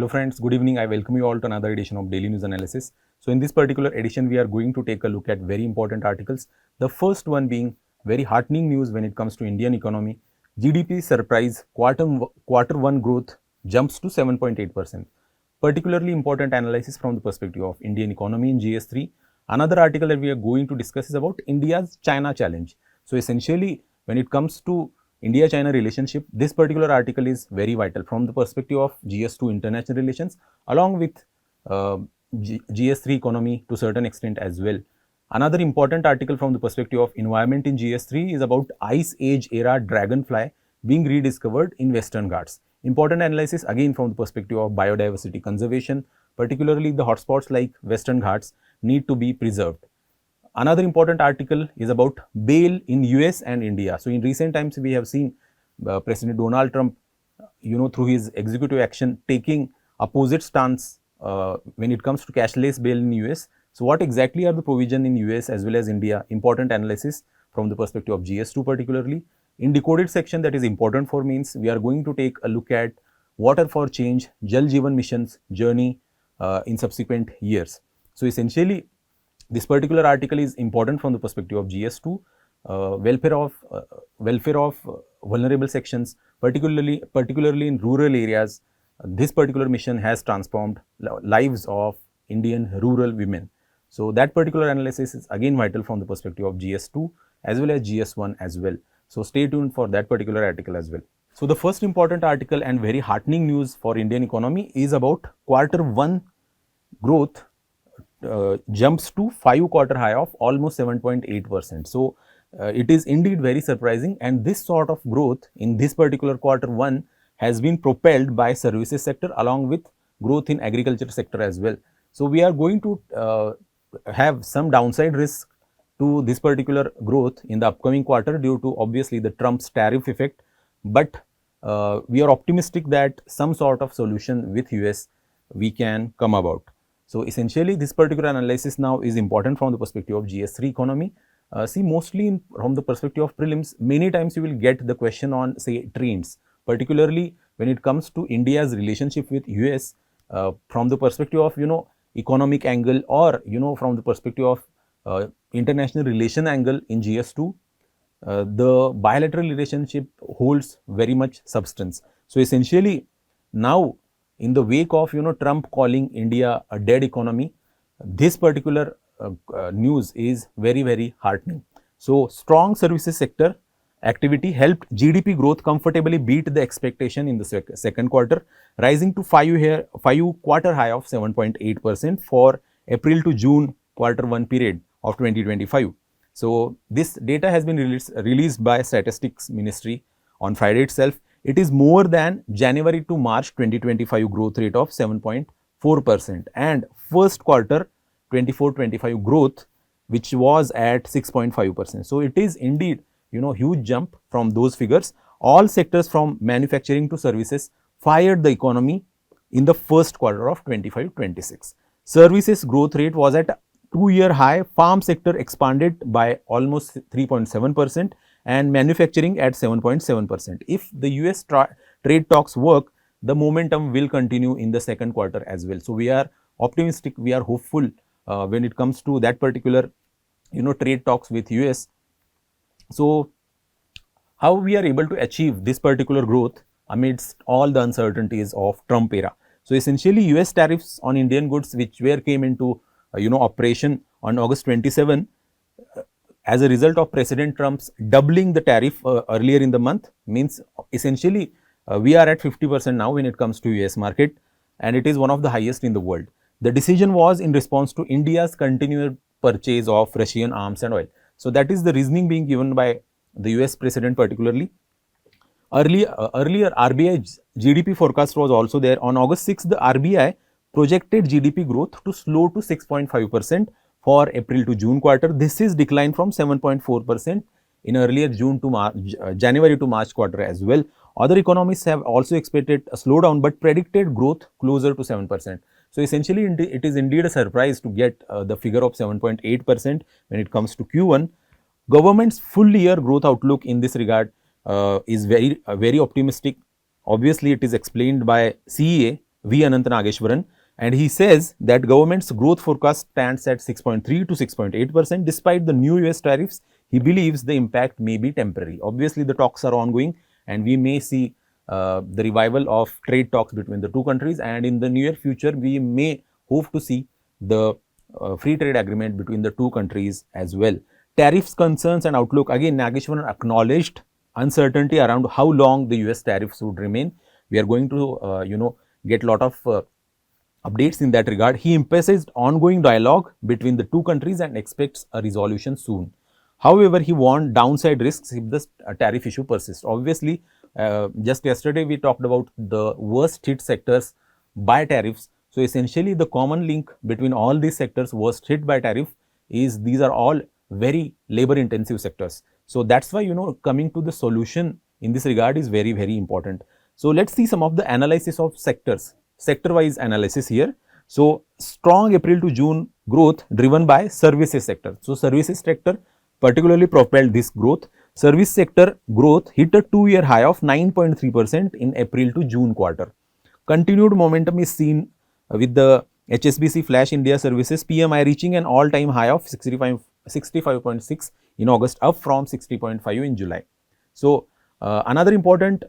Hello friends, good evening. I welcome you all to another edition of Daily News Analysis. So in this particular edition, we are going to take a look at very important articles. The first one being very heartening news when it comes to Indian economy. GDP surprise, quarter one growth jumps to 7.8%. Particularly important analysis from the perspective of Indian economy in GS3. Another article that we are going to discuss is about India's China challenge. So essentially, when it comes to India-China relationship, this particular article is very vital from the perspective of GS2 international relations along with GS3 economy to certain extent as well. Another important article from the perspective of environment in GS3 is about Ice Age era Dragonfly being rediscovered in Western Ghats. Important analysis again from the perspective of biodiversity conservation, particularly the hotspots like Western Ghats need to be preserved. Another important article is about bail in US and India. So in recent times, we have seen President Donald Trump, through his executive action taking opposite stance when it comes to cashless bail in US. So what exactly are the provision in US as well as India? Important analysis from the perspective of GS2 particularly. In decoded section that is important for mains, we are going to take a look at water for change, Jal Jeevan Mission's journey in subsequent years. So essentially, this particular article is important from the perspective of GS2, welfare of vulnerable sections, particularly in rural areas. This particular mission has transformed lives of Indian rural women. So that particular analysis is again vital from the perspective of GS2 as well as GS1 as well. So stay tuned for that particular article as well. So the first important article and very heartening news for Indian economy is about quarter1 growth jumps to 5-quarter high of almost 7.8%. So it is indeed very surprising, and this sort of growth in this particular quarter1 has been propelled by services sector along with growth in agriculture sector as well. So we are going to have some downside risk to this particular growth in the upcoming quarter due to obviously the Trump's tariff effect, but we are optimistic that some sort of solution with US we can come about. So essentially, this particular analysis now is important from the perspective of GS3 economy. See, mostly from the perspective of prelims, many times you will get the question on, say, trends, particularly when it comes to India's relationship with US from the perspective of, economic angle or, from the perspective of international relation angle in GS2, the bilateral relationship holds very much substance. So essentially, now, in the wake of Trump calling India a dead economy, this particular news is very, very heartening. So strong services sector activity helped GDP growth comfortably beat the expectation in the second quarter, rising to 5-quarter high of 7.8% for April to June quarter1 period of 2025. So this data has been released by Statistics Ministry on Friday itself. It is more than January to March 2025 growth rate of 7.4% and first quarter 24-25 growth, which was at 6.5%. So it is indeed, huge jump from those figures. All sectors from manufacturing to services fired the economy in the first quarter of 25-26. Services growth rate was at 2-year high. Farm sector expanded by almost 3.7%. and manufacturing at 7.7%. If the US trade talks work, the momentum will continue in the second quarter as well. So we are optimistic, we are hopeful when it comes to that particular, trade talks with US. So how we are able to achieve this particular growth amidst all the uncertainties of Trump era? So essentially, US tariffs on Indian goods, which came into operation on August 27. As a result of President Trump's doubling the tariff earlier in the month, means essentially we are at 50% now when it comes to US market, and it is one of the highest in the world. The decision was in response to India's continued purchase of Russian arms and oil. So that is the reasoning being given by the US President particularly. Earlier RBI's GDP forecast was also there. On August 6, the RBI projected GDP growth to slow to 6.5% for April to June quarter. This is declined from 7.4% in earlier January to March quarter as well. Other economists have also expected a slowdown but predicted growth closer to 7%. So essentially, it is indeed a surprise to get the figure of 7.8% when it comes to Q1. Government's full year growth outlook in this regard is very optimistic. Obviously, it is explained by CEA V. Anant Nageshwaran, and he says that government's growth forecast stands at 6.3 to 6.8%. Despite the new US tariffs, he believes the impact may be temporary. Obviously, the talks are ongoing and we may see the revival of trade talks between the two countries, and in the near future, we may hope to see the free trade agreement between the two countries as well. Tariffs concerns and outlook. Again, Nageshwaran acknowledged uncertainty around how long the US tariffs would remain. We are going to, get a lot of updates in that regard. He emphasized ongoing dialogue between the two countries and expects a resolution soon. However, he warned downside risks if the tariff issue persists. Obviously, just yesterday we talked about the worst hit sectors by tariffs. So, essentially the common link between all these sectors worst hit by tariff is these are all very labor intensive sectors. So, that is why coming to the solution in this regard is very, very important. So, let us see some of the analysis of sectors, sector wise analysis here. So, strong April to June growth driven by services sector. So, services sector particularly propelled this growth. Service sector growth hit a 2-year high of 9.3% in April to June quarter. Continued momentum is seen with the HSBC Flash India Services PMI reaching an all-time high of 65.6 in August, up from 60.5 in July. So, another important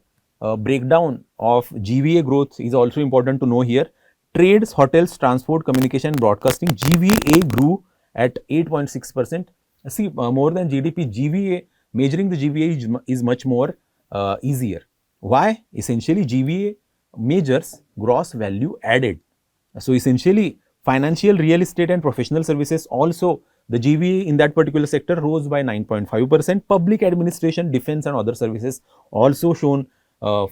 breakdown of GVA growth is also important to know here. Trades, hotels, transport, communication, broadcasting, GVA grew at 8.6%. See, more than GDP, GVA, measuring the GVA is much more easier. Why? Essentially, GVA measures gross value added. So, essentially, financial, real estate and professional services also, the GVA in that particular sector rose by 9.5%. Public administration, defense and other services also shown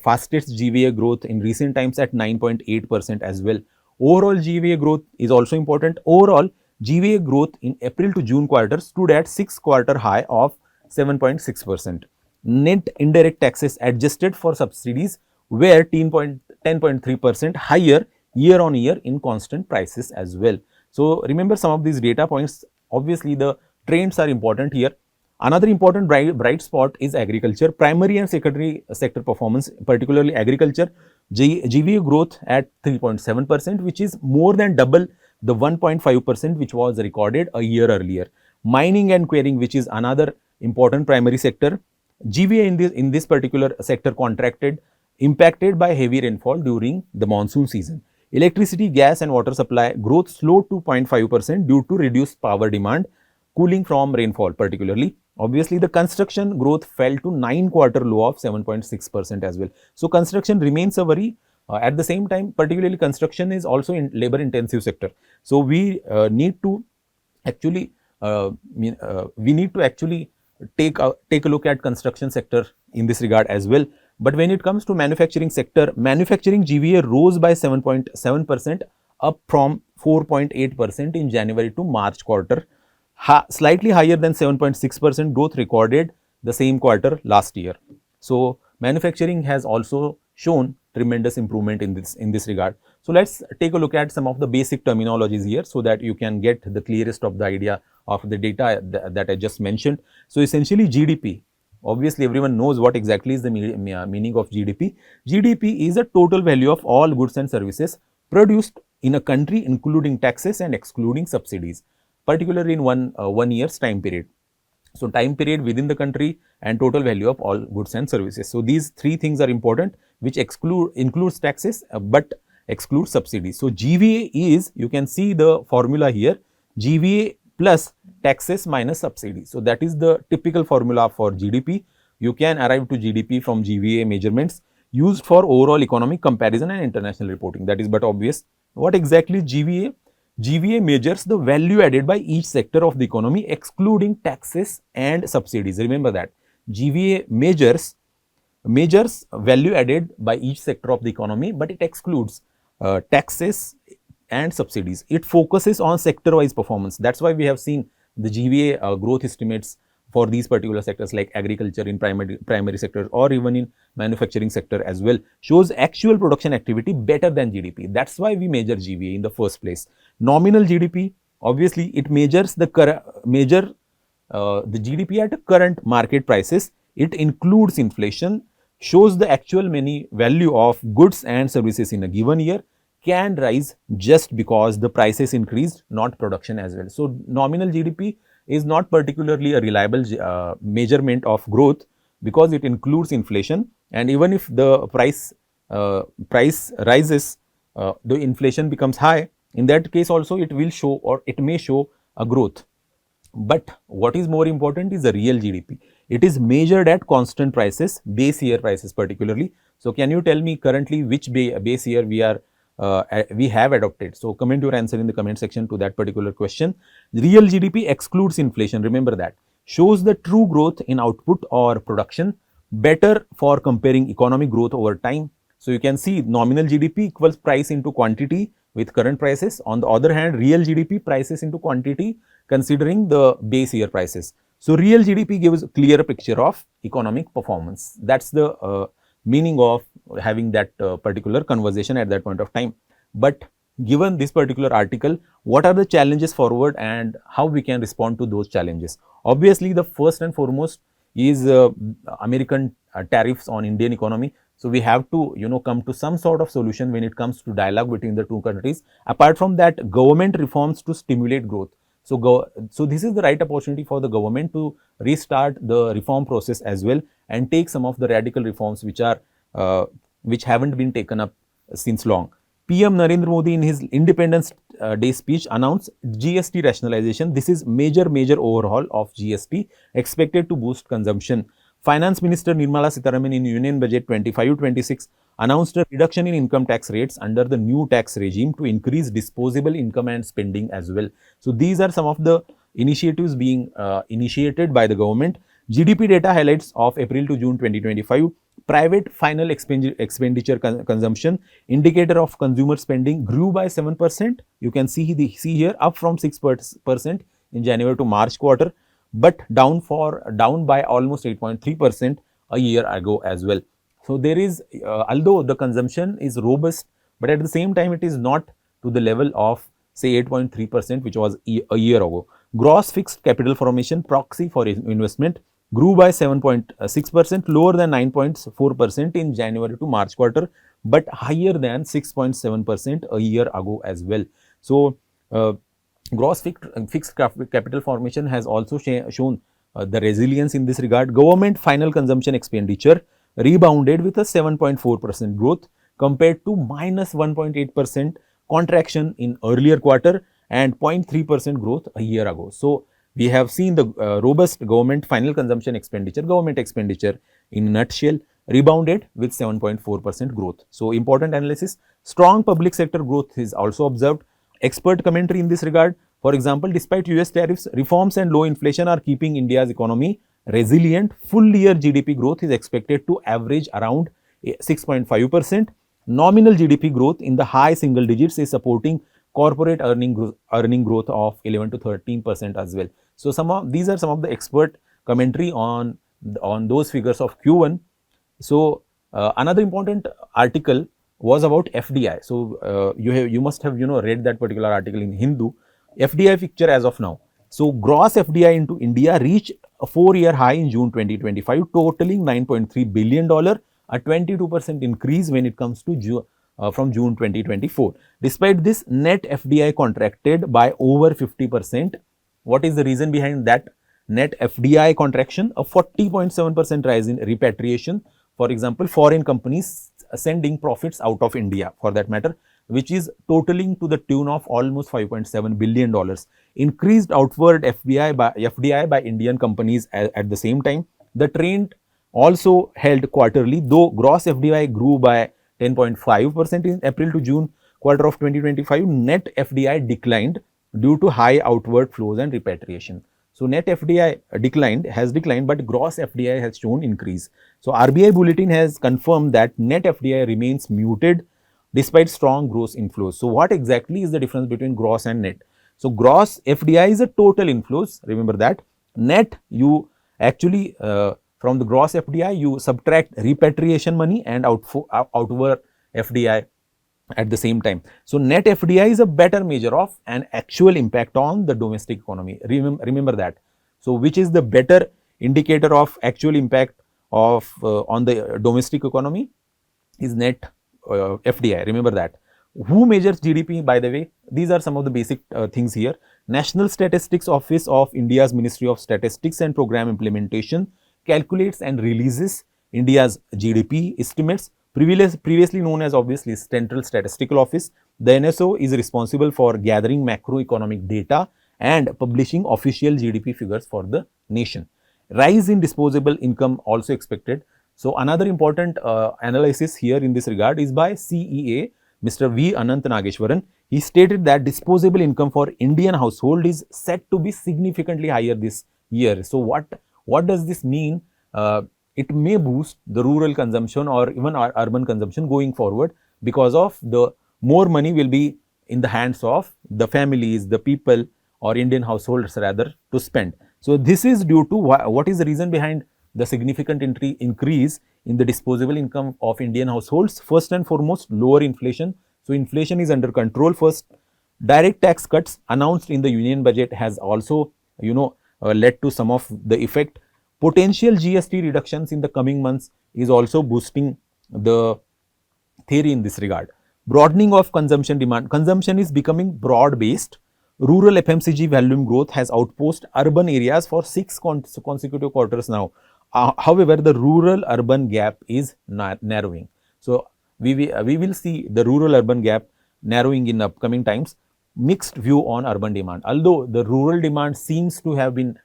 fastest GVA growth in recent times at 9.8% as well. Overall GVA growth is also important. Overall GVA growth in April to June quarter stood at 6-quarter high of 7.6%. Net indirect taxes adjusted for subsidies were 10.3% higher year on year in constant prices as well. So, remember some of these data points. Obviously, the trends are important here. Another important bright spot is agriculture. Primary and secondary sector performance, particularly agriculture, GVA growth at 3.7%, which is more than double the 1.5% which was recorded a year earlier. Mining and quarrying, which is another important primary sector, GVA in this particular sector contracted, impacted by heavy rainfall during the monsoon season. Electricity, gas and water supply growth slowed to 0.5% due to reduced power demand, cooling from rainfall particularly. Obviously, the construction growth fell to 9-quarter low of 7.6% as well. So, construction remains a worry. At the same time, particularly construction is also in labor intensive sector. So, we need to actually take a look at construction sector in this regard as well. But when it comes to manufacturing sector, manufacturing GVA rose by 7.7%, up from 4.8% in January to March quarter, slightly higher than 7.6% growth recorded the same quarter last year. So, manufacturing has also shown tremendous improvement in this regard. So, let us take a look at some of the basic terminologies here so that you can get the clearest of the idea of the data that I just mentioned. So, essentially GDP, obviously everyone knows what exactly is the meaning of GDP. GDP is a total value of all goods and services produced in a country including taxes and excluding subsidies, particularly in one year's time period. So, time period within the country and total value of all goods and services. So, these three things are important, which includes taxes but excludes subsidies. So, GVA is, you can see the formula here, GVA plus taxes minus subsidies. So, that is the typical formula for GDP. You can arrive to GDP from GVA measurements used for overall economic comparison and international reporting. That is but obvious. What exactly is GVA? GVA measures the value added by each sector of the economy excluding taxes and subsidies. Remember that GVA measures value added by each sector of the economy, but it excludes taxes and subsidies. It focuses on sector wise performance. That is why we have seen the GVA growth estimates for these particular sectors like agriculture in primary sector or even in manufacturing sector as well, shows actual production activity better than GDP. That is why we measure GVA in the first place. Nominal GDP, obviously it measures the GDP at current market prices. It includes inflation, shows the actual value of goods and services in a given year. can rise just because the prices increased, not production as well. So, nominal GDP is not particularly a reliable measurement of growth because it includes inflation, and even if the price rises, the inflation becomes high, in that case also it will show, or it may show, a growth. But what is more important is the real GDP. It is measured at constant prices, base year prices particularly. So, can you tell me currently which base year we have adopted? So, comment your answer in the comment section to that particular question. Real GDP excludes inflation, remember that. Shows the true growth in output or production, better for comparing economic growth over time. So, you can see nominal GDP equals price into quantity with current prices. On the other hand, real GDP prices into quantity considering the base year prices. So, real GDP gives a clear picture of economic performance. That is the meaning of having that particular conversation at that point of time. But given this particular article, what are the challenges forward and how we can respond to those challenges? Obviously, the first and foremost is American tariffs on Indian economy. So, we have to come to some sort of solution when it comes to dialogue between the two countries. Apart from that, government reforms to stimulate growth. So, this is the right opportunity for the government to restart the reform process as well and take some of the radical reforms which haven't been taken up since long. PM Narendra Modi in his Independence Day speech announced GST rationalization. This is major overhaul of GST expected to boost consumption. Finance Minister Nirmala Sitharaman in Union Budget 25-26 announced a reduction in income tax rates under the new tax regime to increase disposable income and spending as well. So, these are some of the initiatives being initiated by the government. GDP data highlights of April to June 2025. Private final expenditure consumption indicator of consumer spending grew by 7%. You can see here up from 6% in January to March quarter, but down by almost 8.3% a year ago as well. So, there is although the consumption is robust, but at the same time it is not to the level of say 8.3% which was a year ago. Gross fixed capital formation proxy for investment grew by 7.6%, lower than 9.4% in January to March quarter, but higher than 6.7% a year ago as well. So, gross fixed capital formation has also shown the resilience in this regard. Government final consumption expenditure rebounded with a 7.4% growth compared to minus 1.8% contraction in earlier quarter and 0.3% growth a year ago. So, we have seen the robust government final consumption expenditure, government expenditure in a nutshell rebounded with 7.4% growth. So, important analysis. Strong public sector growth is also observed. Expert commentary in this regard. For example, despite US tariffs, reforms and low inflation are keeping India's economy resilient. Full year GDP growth is expected to average around 6.5%. Nominal GDP growth in the high single digits is supporting corporate earning growth of 11 to 13% as well. So, these are some of the expert commentary on those figures of Q1. So, another important article was about FDI. So, you must have read that particular article in Hindu. FDI picture as of now. So, gross FDI into India reached a 4-year high in June 2025, totaling $9.3 billion, a 22% increase when it comes to from June 2024. Despite this, net FDI contracted by over 50%. What is the reason behind that net FDI contraction? A 40.7% rise in repatriation. For example, foreign companies sending profits out of India for that matter, which is totaling to the tune of almost $5.7 billion. Increased outward FDI by Indian companies at the same time. The trend also held quarterly, though gross FDI grew by 10.5% in April to June quarter of 2025. Net FDI declined due to high outward flows and repatriation. So, net FDI has declined, but gross FDI has shown increase. So, RBI bulletin has confirmed that net FDI remains muted despite strong gross inflows. So, what exactly is the difference between gross and net? So, gross FDI is a total inflows, remember that. Net, you actually from the gross FDI, you subtract repatriation money and outward FDI at the same time. So, net FDI is a better measure of an actual impact on the domestic economy. Remember that. So, which is the better indicator of actual impact of on the domestic economy is net FDI. Remember that. Who measures GDP, by the way? These are some of the basic things here. National Statistics Office of India's Ministry of Statistics and Program Implementation calculates and releases India's GDP estimates, previously known as obviously Central Statistical Office. The NSO is responsible for gathering macroeconomic data and publishing official GDP figures for the nation. Rise in disposable income also expected. So, another important analysis here in this regard is by CEA, Mr. V. Anant Nageshwaran. He stated that disposable income for Indian household is set to be significantly higher this year. So, what does this mean? It may boost the rural consumption or even urban consumption going forward, because of the more money will be in the hands of the families, the people, or Indian households rather, to spend. So, this is due to what is the reason behind the significant increase in the disposable income of Indian households? First and foremost, lower inflation. So, inflation is under control first. Direct tax cuts announced in the union budget has also, led to some of the effect. Potential GST reductions in the coming months is also boosting the theory in this regard. Broadening of consumption demand. Consumption is becoming broad based. Rural FMCG volume growth has outpaced urban areas for 6 consecutive quarters now. However, the rural-urban gap is narrowing. So, we will see the rural-urban gap narrowing in upcoming times. Mixed view on urban demand. Although the rural demand seems to have been,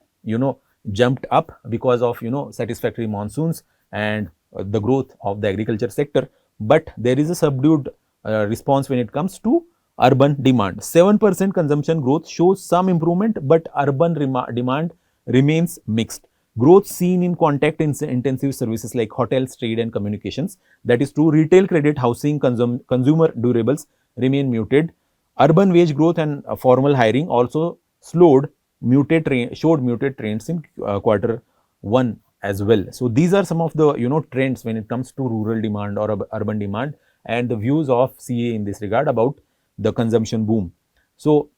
jumped up because of, satisfactory monsoons and the growth of the agriculture sector, but there is a subdued response when it comes to urban demand. 7% consumption growth shows some improvement, but urban demand remains mixed. Growth seen in contact intensive services like hotels, trade and communications. That is true. Retail, credit, housing, consumer durables remain muted. Urban wage growth and formal hiring also showed muted trends in quarter 1 as well. So, these are some of the trends when it comes to rural demand or urban demand, and the views of CA in this regard about the consumption boom. So,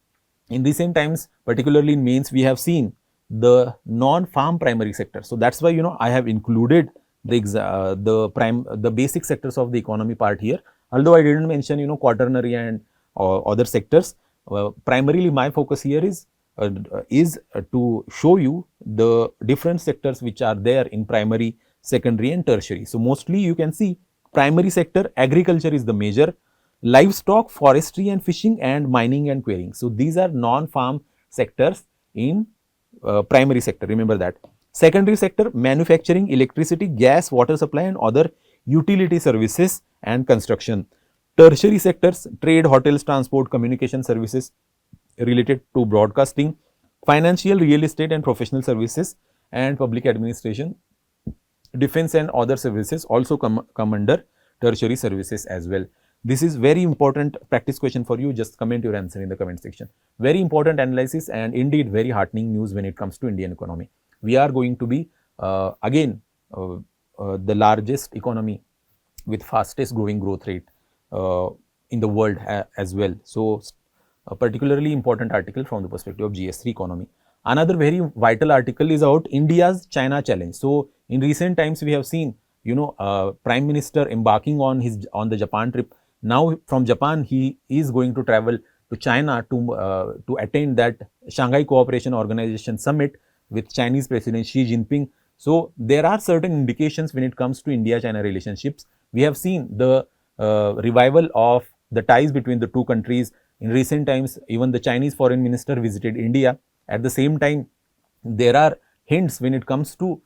in recent times, particularly in mains, we have seen the non-farm primary sector. So, that is why I have included the basic sectors of the economy part here. Although I did not mention quaternary and other sectors, primarily my focus here is to show you the different sectors which are there in primary, secondary and tertiary. So, mostly you can see primary sector, agriculture is the major, livestock, forestry and fishing, and mining and quarrying. So, these are non-farm sectors in primary sector, remember that. Secondary sector, manufacturing, electricity, gas, water supply and other utility services and construction. Tertiary sectors, trade, hotels, transport, communication services related to broadcasting, financial, real estate and professional services and public administration, defense and other services also come under tertiary services as well. This is very important practice question for you. Just comment your answer in the comment section. Very important analysis and indeed very heartening news when it comes to Indian economy. We are going to be again the largest economy with fastest growing growth rate in the world as well. So, a particularly important article from the perspective of GS3 economy. Another very vital article is about India's China challenge. So, in recent times we have seen Prime Minister embarking on the Japan trip. Now, from Japan he is going to travel to China to attend that Shanghai Cooperation Organization summit with Chinese President Xi Jinping. So, there are certain indications when it comes to India-China relationships. We have seen the revival of the ties between the two countries. In recent times, even the Chinese foreign minister visited India. At the same time, there are hints when it comes to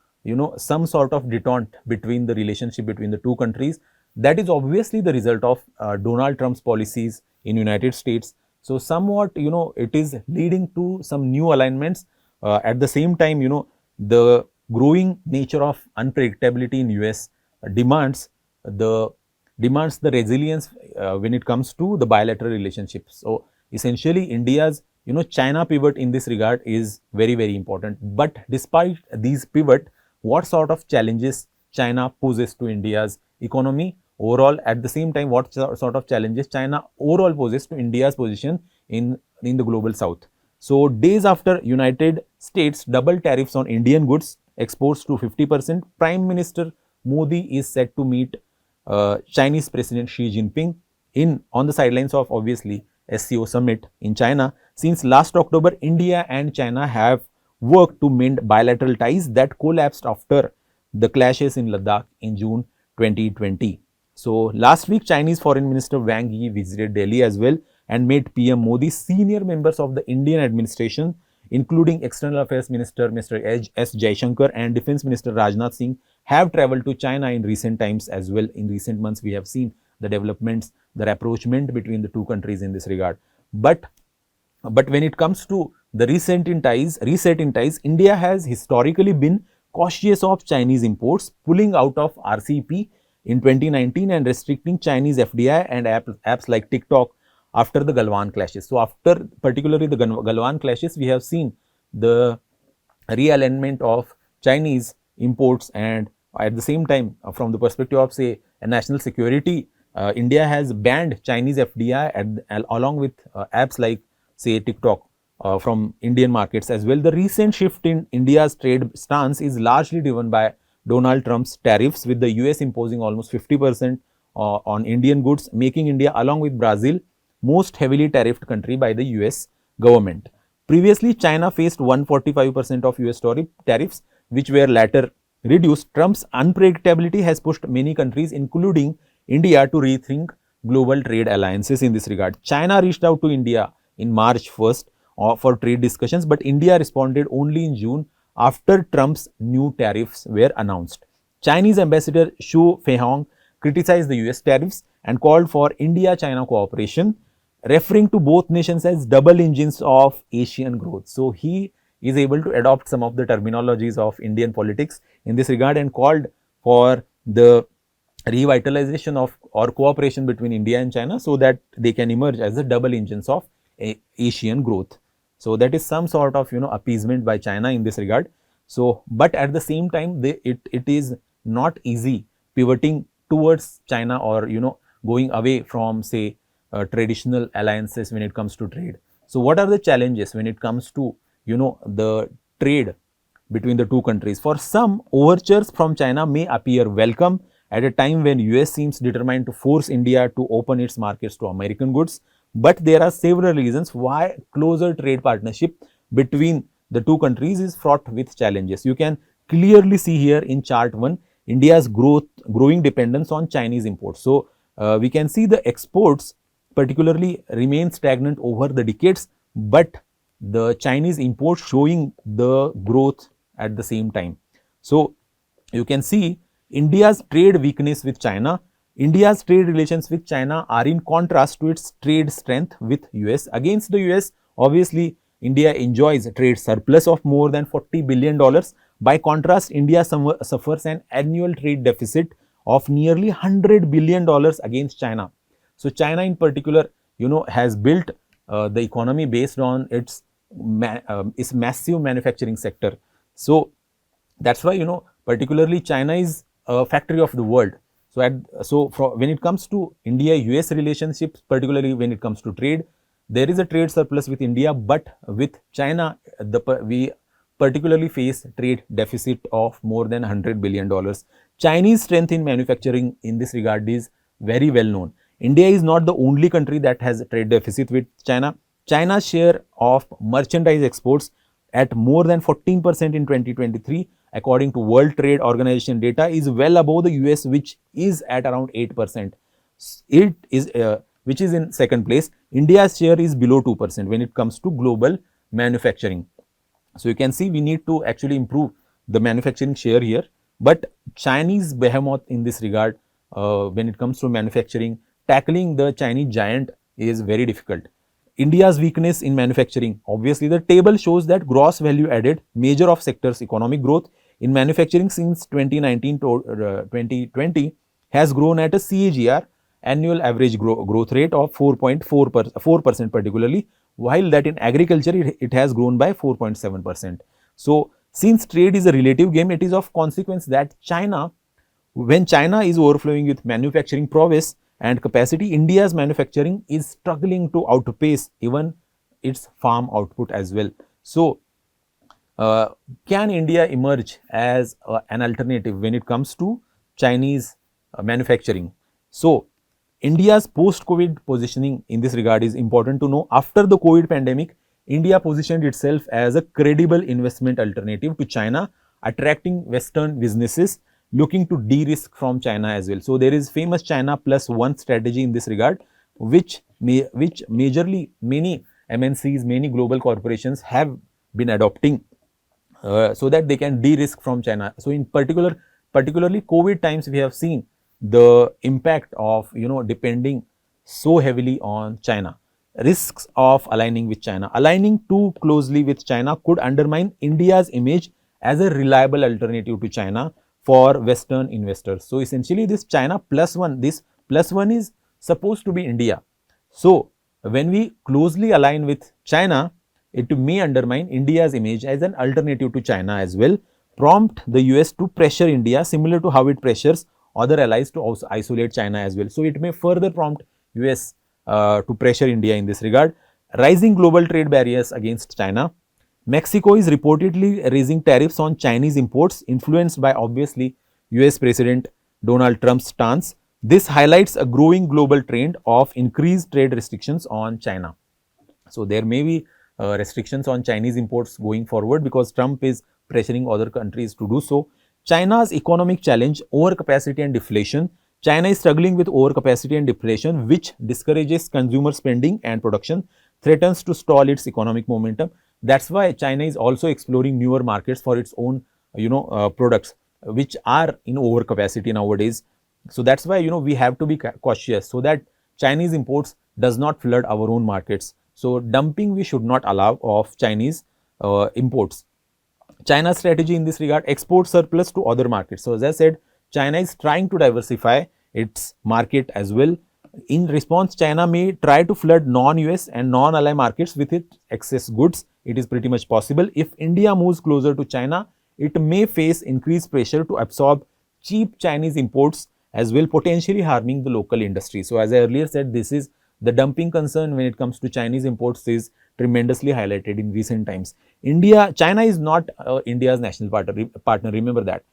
some sort of detente between the relationship between the two countries. That is obviously the result of Donald Trump's policies in United States. So, somewhat it is leading to some new alignments. At the same time, the growing nature of unpredictability in US demands the resilience when it comes to the bilateral relationships. So, essentially India's China pivot in this regard is very, very important. But despite these pivot, what sort of challenges China poses to India's economy overall? At the same time, what sort of challenges China overall poses to India's position in the global south? So, days after United States double tariffs on Indian goods exports to 50%, Prime Minister Modi is set to meet Chinese President Xi Jinping on the sidelines of obviously SCO summit in China. Since last October, India and China have worked to mend bilateral ties that collapsed after the clashes in Ladakh in June 2020. So last week, Chinese Foreign Minister Wang Yi visited Delhi as well and met PM Modi. Senior members of the Indian administration, including External Affairs Minister Mr. S. Jaishankar and Defence Minister Rajnath Singh, have travelled to China in recent times as well. In recent months, we have seen the developments, the rapprochement between the two countries in this regard. But when it comes to the reset in ties, India has historically been cautious of Chinese imports, pulling out of RCEP in 2019 and restricting Chinese FDI and apps like TikTok after the Galwan clashes. So after particularly the Galwan clashes, we have seen the realignment of Chinese imports, and at the same time, from the perspective of say a national security, India has banned Chinese FDI along with apps like say TikTok from Indian markets as well. The recent shift in India's trade stance is largely driven by Donald Trump's tariffs, with the US imposing almost 50% on Indian goods, making India, along with Brazil, most heavily tariffed country by the US government. Previously, China faced 145% of US tariffs, which were later reduced. Trump's unpredictability has pushed many countries, including India, to rethink global trade alliances in this regard. China reached out to India in March 1st for trade discussions, but India responded only in June after Trump's new tariffs were announced. Chinese Ambassador Xu Feihong criticized the US tariffs and called for India-China cooperation, referring to both nations as double engines of Asian growth. So he is able to adopt some of the terminologies of Indian politics in this regard and called for the revitalization of or cooperation between India and China so that they can emerge as the double engines of Asian growth. So that is some sort of appeasement by China in this regard. So, but at the same time, it is not easy pivoting towards China or going away from say traditional alliances when it comes to trade. So, what are the challenges when it comes to the trade between the two countries? For some, overtures from China may appear welcome at a time when US seems determined to force India to open its markets to American goods. But there are several reasons why closer trade partnership between the two countries is fraught with challenges. You can clearly see here in chart 1 India's growing dependence on Chinese imports. So, we can see the exports particularly remain stagnant over the decades, but the Chinese imports showing the growth at the same time. So, you can see India's trade weakness with China. India's trade relations with China are in contrast to its trade strength with US. Against the US, obviously, India enjoys a trade surplus of more than $40 billion. By contrast, India suffers an annual trade deficit of nearly $100 billion against China. So, China in particular, has built the economy based on its massive manufacturing sector. So, that's why, particularly China is a factory of the world. So, when it comes to India-US relationships, particularly when it comes to trade, there is a trade surplus with India, but with China, we particularly face trade deficit of more than $100 billion. Chinese strength in manufacturing in this regard is very well known. India is not the only country that has a trade deficit with China. China's share of merchandise exports at more than 14% in 2023, according to World Trade Organization data, is well above the US, which is at around 8%. Which is in second place. India's share is below 2% when it comes to global manufacturing. So, you can see we need to actually improve the manufacturing share here, but Chinese behemoth in this regard, when it comes to manufacturing, tackling the Chinese giant is very difficult. India's weakness in manufacturing, obviously the table shows that gross value added, measure of sector's economic growth in manufacturing since 2019 to 2020 has grown at a CAGR, annual average growth rate of 4.4% particularly, while that in agriculture it has grown by 4.7%. So, since trade is a relative game, it is of consequence that when China is overflowing with manufacturing prowess and capacity, India's manufacturing is struggling to outpace even its farm output as well. So, can India emerge as an alternative when it comes to Chinese manufacturing? So, India's post-COVID positioning in this regard is important to know. After the COVID pandemic, India positioned itself as a credible investment alternative to China, attracting Western businesses looking to de-risk from China as well. So there is famous China plus one strategy in this regard, which majorly many MNCs, many global corporations have been adopting so that they can de-risk from China. So in particularly COVID times, we have seen the impact of depending so heavily on China. Risks of aligning with China. Aligning too closely with China could undermine India's image as a reliable alternative to China for Western investors. So essentially this China plus one, this plus one is supposed to be India. So when we closely align with China, it may undermine India's image as an alternative to China as well, prompt the US to pressure India similar to how it pressures other allies to also isolate China as well. So it may further prompt US to pressure India in this regard. Rising global trade barriers against China. Mexico is reportedly raising tariffs on Chinese imports, influenced by obviously US President Donald Trump's stance. This highlights a growing global trend of increased trade restrictions on China. So there may be restrictions on Chinese imports going forward because Trump is pressuring other countries to do so. China's economic challenge, overcapacity and deflation. China is struggling with overcapacity and deflation, which discourages consumer spending and production, threatens to stall its economic momentum. That's why China is also exploring newer markets for its own, products, which are in overcapacity nowadays. So that's why we have to be cautious so that Chinese imports does not flood our own markets. So dumping we should not allow of Chinese imports. China's strategy in this regard, export surplus to other markets. So as I said, China is trying to diversify its market as well. In response, China may try to flood non-US and non-ally markets with its excess goods. It is pretty much possible. If India moves closer to China, it may face increased pressure to absorb cheap Chinese imports as well, potentially harming the local industry. So as I earlier said, this is the dumping concern when it comes to Chinese imports is tremendously highlighted in recent times. China is not India's national partner. Remember that.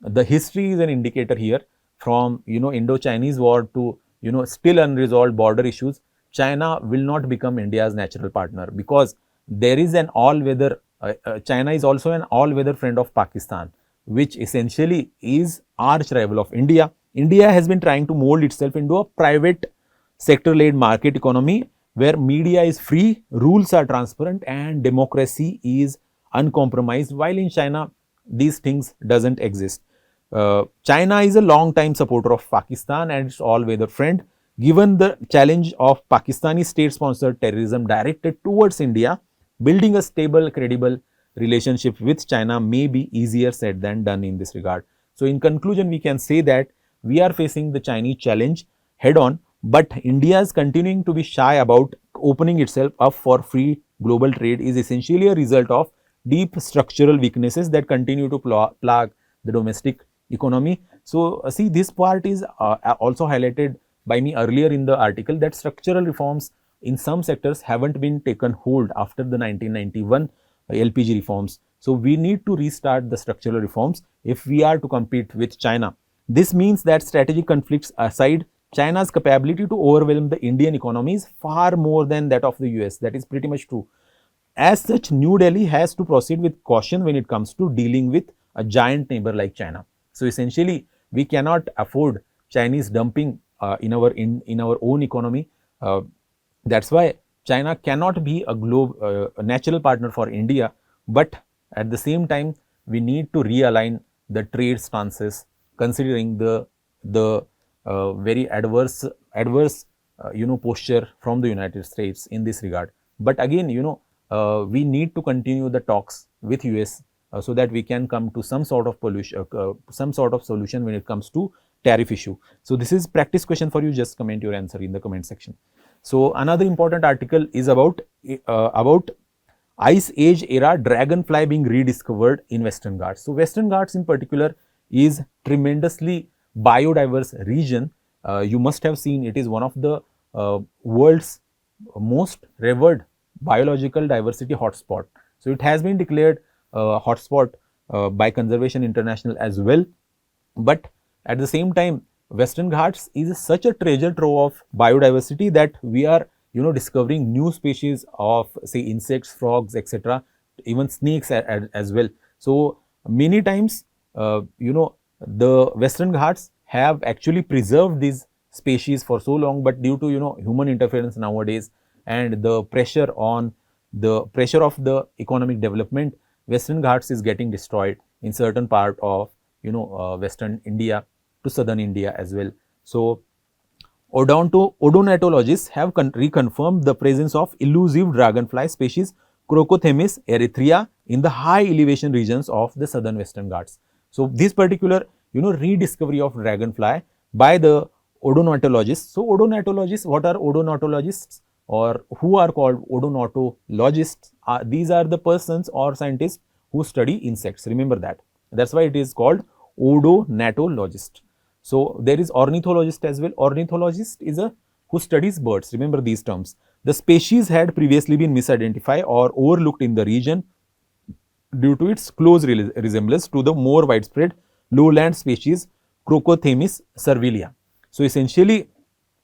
The history is an indicator here from Indo-Chinese war to still unresolved border issues. China will not become India's natural partner because there is an all-weather. China is also an all-weather friend of Pakistan, which essentially is arch rival of India. India has been trying to mold itself into a private sector-led market economy where media is free, rules are transparent and democracy is uncompromised, while in China these things doesn't exist. China is a long-time supporter of Pakistan and its all-weather friend. Given the challenge of Pakistani state-sponsored terrorism directed towards India, building a stable, credible relationship with China may be easier said than done in this regard. So in conclusion, we can say that we are facing the Chinese challenge head-on, but India is continuing to be shy about opening itself up for free global trade is essentially a result of deep structural weaknesses that continue to plague the domestic economy. So see, this part is also highlighted by me earlier in the article that structural reforms in some sectors haven't been taken hold after the 1991 LPG reforms. So we need to restart the structural reforms if we are to compete with China. This means that strategic conflicts aside, China's capability to overwhelm the Indian economy is far more than that of the US. That is pretty much true. As such, New Delhi has to proceed with caution when it comes to dealing with a giant neighbor like China. So essentially, we cannot afford Chinese dumping in our own economy. That's why China cannot be a natural partner for India. But at the same time, we need to realign the trade stances, considering the very adverse posture from the United States in this regard. But again, we need to continue the talks with US so that we can come to some sort of solution when it comes to tariff issue. So this is practice question for you. Just comment your answer in the comment section. So another important article is about Ice Age era Dragonfly being rediscovered in Western Ghats. So Western Ghats in particular is tremendously biodiverse region. You must have seen it is one of the world's most revered biological diversity hotspot. So it has been declared hotspot by Conservation International as well. But at the same time, Western Ghats is such a treasure trove of biodiversity that we are, discovering new species of, say, insects, frogs, etc., even snakes as well. So many times, the Western Ghats have actually preserved these species for so long, but due to, human interference nowadays and the pressure of the economic development, Western Ghats is getting destroyed in certain part of, Western India to southern India as well. So odontologists have reconfirmed the presence of elusive dragonfly species Crocothemis erythrea in the high elevation regions of the southern Western Ghats. So this particular, rediscovery of dragonfly by the odontologists. So odontologists, what are odontologists, or who are called odontologists? These are the persons or scientists who study insects. Remember that. That's why it is called odontologist. So there is ornithologist as well. Ornithologist is a who studies birds. Remember these terms. The species had previously been misidentified or overlooked in the region due to its close resemblance to the more widespread lowland species Crocothemis cervilia. So essentially,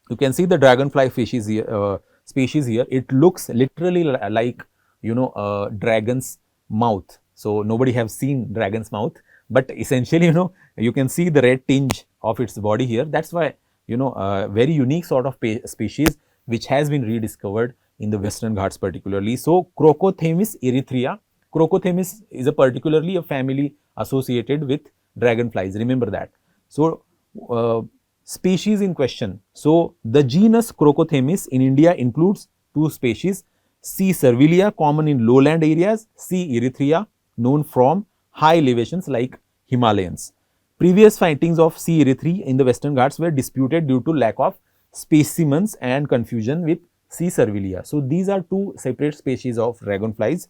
you can see the dragonfly species here. It looks literally like, a dragon's mouth. So nobody have seen dragon's mouth, but essentially, you can see the red tinge of its body here. That's why, a very unique sort of species which has been rediscovered in the Western Ghats particularly. So Crocothemis erythrea. Crocothemis is particularly a family associated with dragonflies. Remember that. So species in question. So the genus Crocothemis in India includes two species: C. cervilia, common in lowland areas; C. erythrea, known from high elevations like Himalayas. Previous findings of C. erythrea in the Western Ghats were disputed due to lack of specimens and confusion with C. cervilia. So these are two separate species of dragonflies,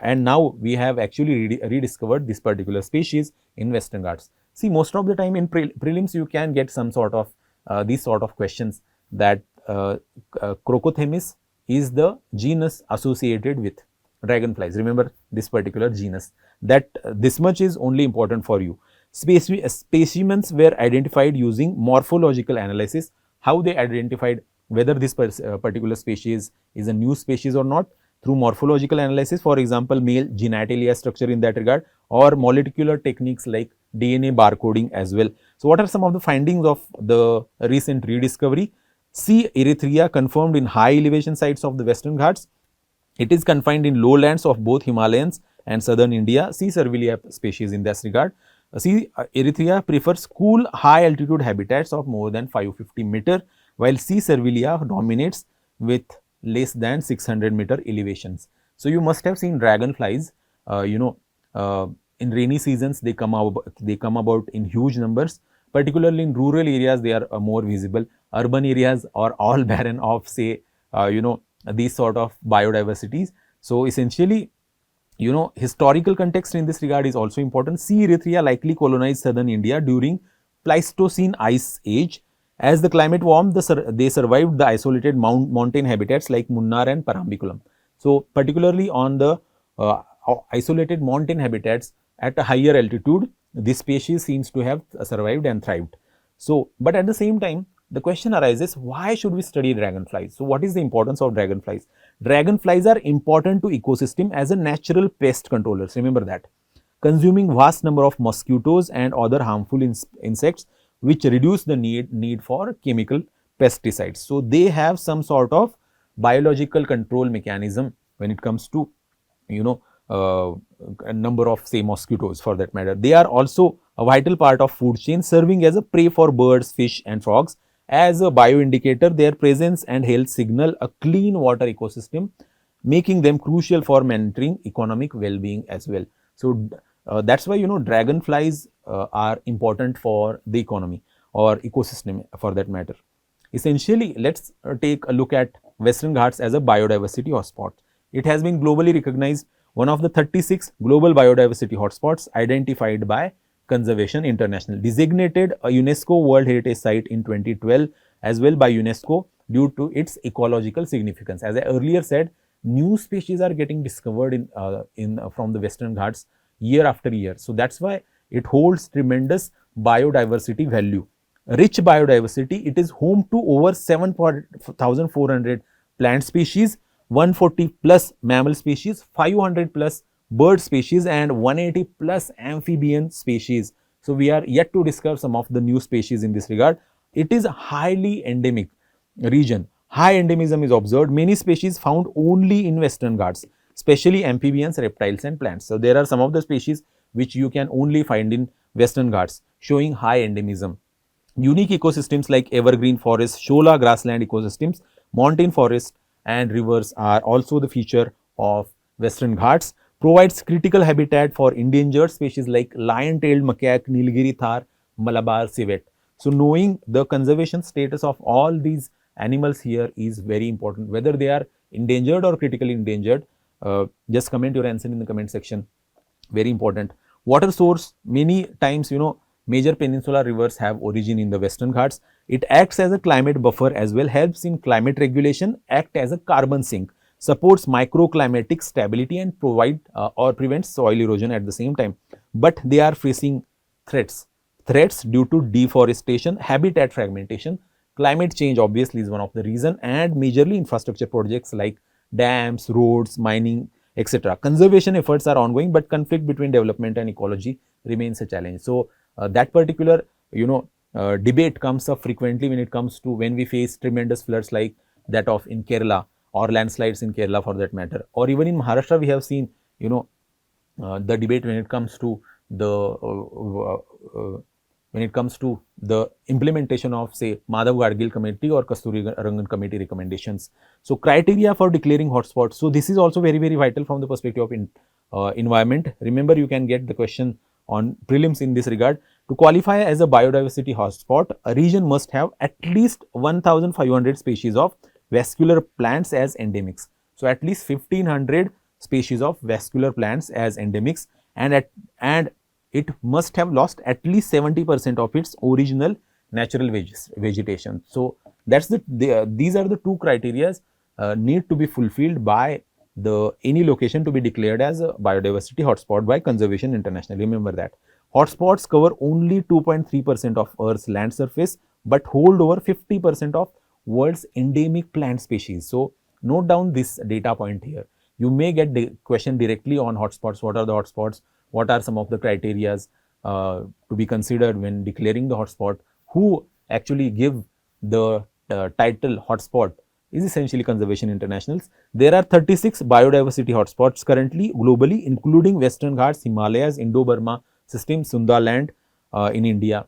and now we have actually rediscovered this particular species in Western Ghats. See, most of the time in prelims you can get some sort of these sort of questions, that Crocothemis is the genus associated with dragonflies. Remember this particular genus. That this much is only important for you. Specimens were identified using morphological analysis. How they identified whether this particular species is a new species or not? Through morphological analysis, for example, male genitalia structure in that regard, or molecular techniques like DNA barcoding as well. So what are some of the findings of the recent rediscovery? C. erythrea confirmed in high elevation sites of the Western Ghats. It is confined in lowlands of both Himalayas and southern India. C. cervilia species in this regard. C. erythrea prefers cool high altitude habitats of more than 550 meter, while C. cervilia dominates with less than 600 meter elevations. So you must have seen dragonflies, in rainy seasons they come about in huge numbers. Particularly in rural areas they are more visible. Urban areas are all barren of, say, these sort of biodiversities. So essentially, historical context in this regard is also important. C. erythrea likely colonized southern India during Pleistocene ice age. As the climate warmed, they survived the isolated mountain habitats like Munnar and Parambiculam. So particularly on the isolated mountain habitats at a higher altitude, this species seems to have survived and thrived. So, but at the same time, the question arises, why should we study dragonflies? So what is the importance of dragonflies? Dragonflies are important to ecosystem as a natural pest controllers. Remember that. Consuming vast number of mosquitoes and other harmful insects, which reduce the need for chemical pesticides. So they have some sort of biological control mechanism when it comes to, a number of, say, mosquitoes for that matter. They are also a vital part of food chain, serving as a prey for birds, fish and frogs. As a bioindicator, their presence and health signal a clean water ecosystem, making them crucial for monitoring economic well-being as well. So that's why, dragonflies are important for the economy or ecosystem for that matter. Essentially, let's take a look at Western Ghats as a biodiversity hotspot. It has been globally recognized one of the 36 global biodiversity hotspots identified by Conservation International, designated a UNESCO World Heritage Site in 2012 as well by UNESCO due to its ecological significance. As I earlier said, new species are getting discovered from the Western Ghats year after year. So that's why it holds tremendous biodiversity value. rich biodiversity. It is home to over 7,400 plant species, 140 plus mammal species, 500 plus bird species and 180 plus amphibian species. So, we are yet to discover some of the new species in this regard. It is a highly endemic region. High endemism is observed. Many species found only in Western Ghats, especially amphibians, reptiles and plants. So, there are some of the species which you can only find in Western Ghats, showing high endemism. Unique ecosystems like evergreen forests, shola grassland ecosystems, mountain forests and rivers are also the feature of Western Ghats. Provides critical habitat for endangered species like lion-tailed macaque, Nilgiri thar, Malabar civet. So, knowing the conservation status of all these animals here is very important, whether they are endangered or critically endangered. Just comment your answer in the comment section. Very important. Water source, many times major peninsular rivers have origin in the Western Ghats. It acts as a climate buffer as well, helps in climate regulation, act as a carbon sink, supports microclimatic stability and provide or prevents soil erosion at the same time. But they are facing threats due to deforestation, habitat fragmentation. Climate change obviously is one of the reason, and majorly infrastructure projects like dams, roads, mining, etc. Conservation efforts are ongoing, but conflict between development and ecology remains a challenge. So, that particular debate comes up frequently when it comes to when we face tremendous floods like that of in Kerala, or landslides in Kerala for that matter, or even in Maharashtra we have seen the debate when it comes to the implementation of say Madhav Gadgil committee or Kasturi Rangan committee recommendations. So, criteria for declaring hotspots. So, this is also very vital from the perspective of environment. Remember, you can get the question on prelims in this regard. To qualify as a biodiversity hotspot, a region must have at least 1,500 species of vascular plants as endemics. So, at least 1,500 species of vascular plants as endemics, and it must have lost at least 70% of its original natural vegetation. So, these are the two criteria need to be fulfilled by any location to be declared as a biodiversity hotspot by Conservation International. Remember that. Hotspots cover only 2.3% of Earth's land surface, but hold over 50% of world's endemic plant species. So, note down this data point here. You may get the question directly on hotspots. What are the hotspots? What are some of the criteria to be considered when declaring the hotspot? Who actually give the title hotspot is essentially Conservation Internationals. There are 36 biodiversity hotspots currently globally, including Western Ghats, Himalayas, Indo-Burma system, Sundaland in India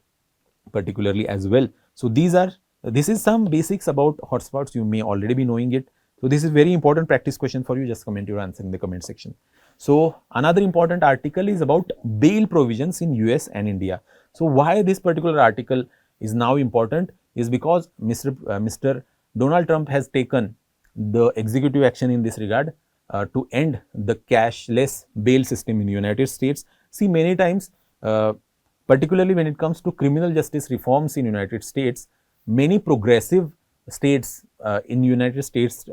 particularly as well. So, this is some basics about hotspots. You may already be knowing it. So, this is very important practice question for you. Just comment your answer in the comment section. So, another important article is about bail provisions in US and India. So, why this particular article is now important is because Mr. Donald Trump has taken the executive action in this regard to end the cashless bail system in the United States. See, many times, particularly when it comes to criminal justice reforms in United States, many progressive states in United States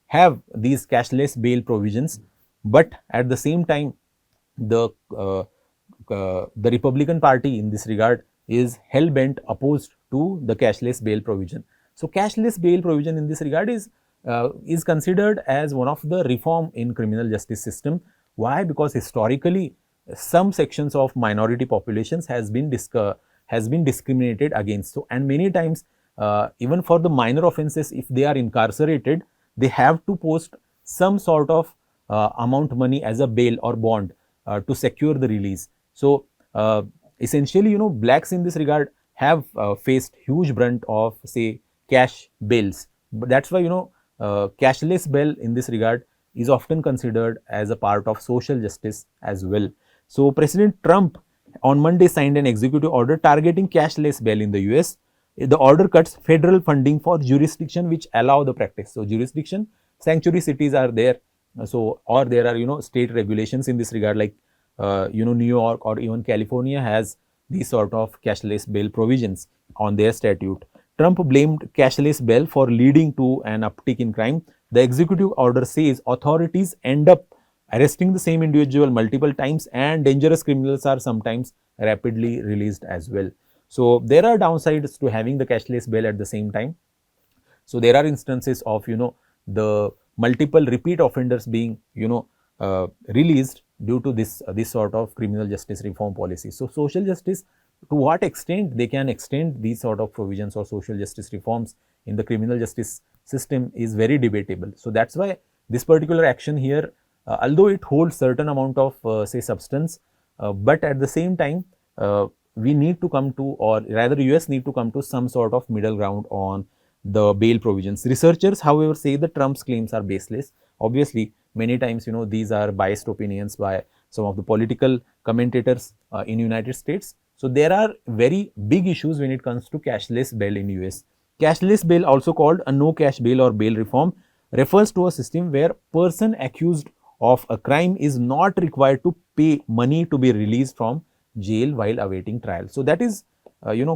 have these cashless bail provisions, but at the same time, the Republican Party in this regard is hell-bent opposed to the cashless bail provision. So, cashless bail provision in this regard is considered as one of the reform in criminal justice system. Why? Because historically, some sections of minority populations has been discriminated against. So, and many times, even for the minor offences, if they are incarcerated, they have to post some sort of amount money as a bail or bond to secure the release. So, essentially, blacks in this regard have faced huge brunt of say cash bails. But that's why cashless bail in this regard is often considered as a part of social justice as well. So, President Trump on Monday signed an executive order targeting cashless bail in the US. The order cuts federal funding for jurisdiction which allow the practice. So, jurisdiction, sanctuary cities are there. So, or there are state regulations in this regard like New York or even California has these sort of cashless bail provisions on their statute. Trump blamed cashless bail for leading to an uptick in crime. The executive order says authorities end up arresting the same individual multiple times and dangerous criminals are sometimes rapidly released as well. So there are downsides to having the cashless bail at the same time. So there are instances of the multiple repeat offenders being released due to this sort of criminal justice reform policy. So social justice, to what extent they can extend these sort of provisions or social justice reforms in the criminal justice system is very debatable. So that's why this particular action here, although it holds certain amount of say substance, but at the same time we need to come to, or rather US need to come to some sort of middle ground on the bail provisions. Researchers, however, say that Trump's claims are baseless. Obviously, many times these are biased opinions by some of the political commentators in United States. So there are very big issues when it comes to cashless bail in US. Cashless bail, also called a no cash bail or bail reform, refers to a system where person accused of a crime is not required to pay money to be released from jail while awaiting trial. So that is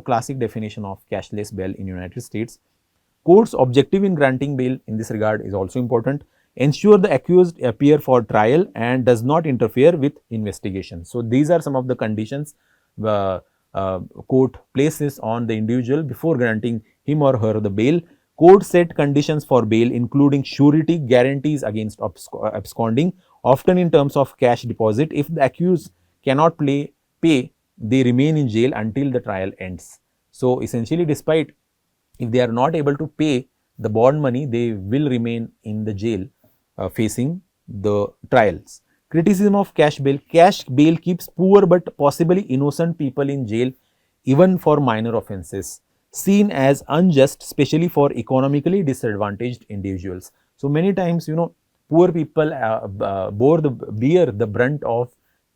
classic definition of cashless bail in United States. Court's objective in granting bail in this regard is also important. Ensure the accused appear for trial and does not interfere with investigation. So these are some of the conditions court places on the individual before granting him or her the bail. Court set conditions for bail including surety, guarantees against absconding, often in terms of cash deposit. If the accused cannot pay, they remain in jail until the trial ends. So essentially, despite if they are not able to pay the bond money, they will remain in the jail facing the trials. Criticism of cash bail. Cash bail keeps poor but possibly innocent people in jail even for minor offences, seen as unjust, especially for economically disadvantaged individuals. So many times, poor people bear the brunt of